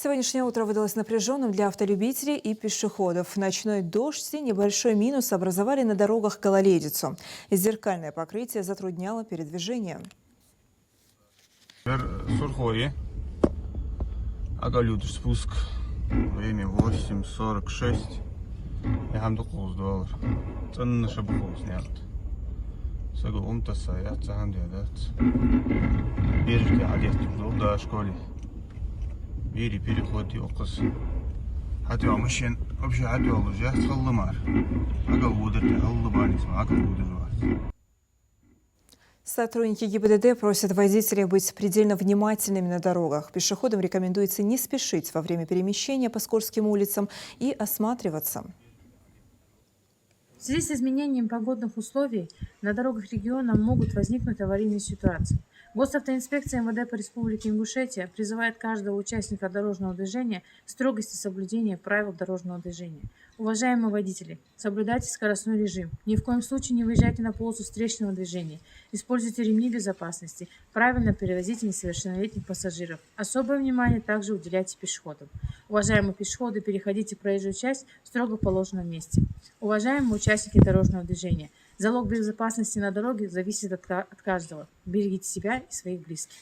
Сегодняшнее утро выдалось напряженным для автолюбителей и пешеходов. Ночной дождь и небольшой минус образовали на дорогах гололедицу. Зеркальное покрытие затрудняло передвижение. Сурхое. Агалют спуск. Время 8:46. $9. Цена шабуху снят. Сага умтаса я цахан дядат. Биржки адет до школы. Бири переходи окус. Хати машин вообще хати уже схаллымар. Агал будер аллыбанис, агал будер бар. Сотрудники ГИБДД просят водителей быть предельно внимательными на дорогах. Пешеходам рекомендуется не спешить во время перемещения по Скорским улицам и осматриваться. В связи с изменением погодных условий на дорогах региона могут возникнуть аварийные ситуации. Госавтоинспекция МВД по Республике Ингушетия призывает каждого участника дорожного движения к строгости соблюдения правил дорожного движения. Уважаемые водители, соблюдайте скоростной режим. Ни в коем случае не выезжайте на полосу встречного движения. Используйте ремни безопасности. Правильно перевозите несовершеннолетних пассажиров. Особое внимание также уделяйте пешеходам. Уважаемые пешеходы, переходите проезжую часть в строго положенном месте. Уважаемые участники дорожного движения, залог безопасности на дороге зависит от каждого. Берегите себя и своих близких.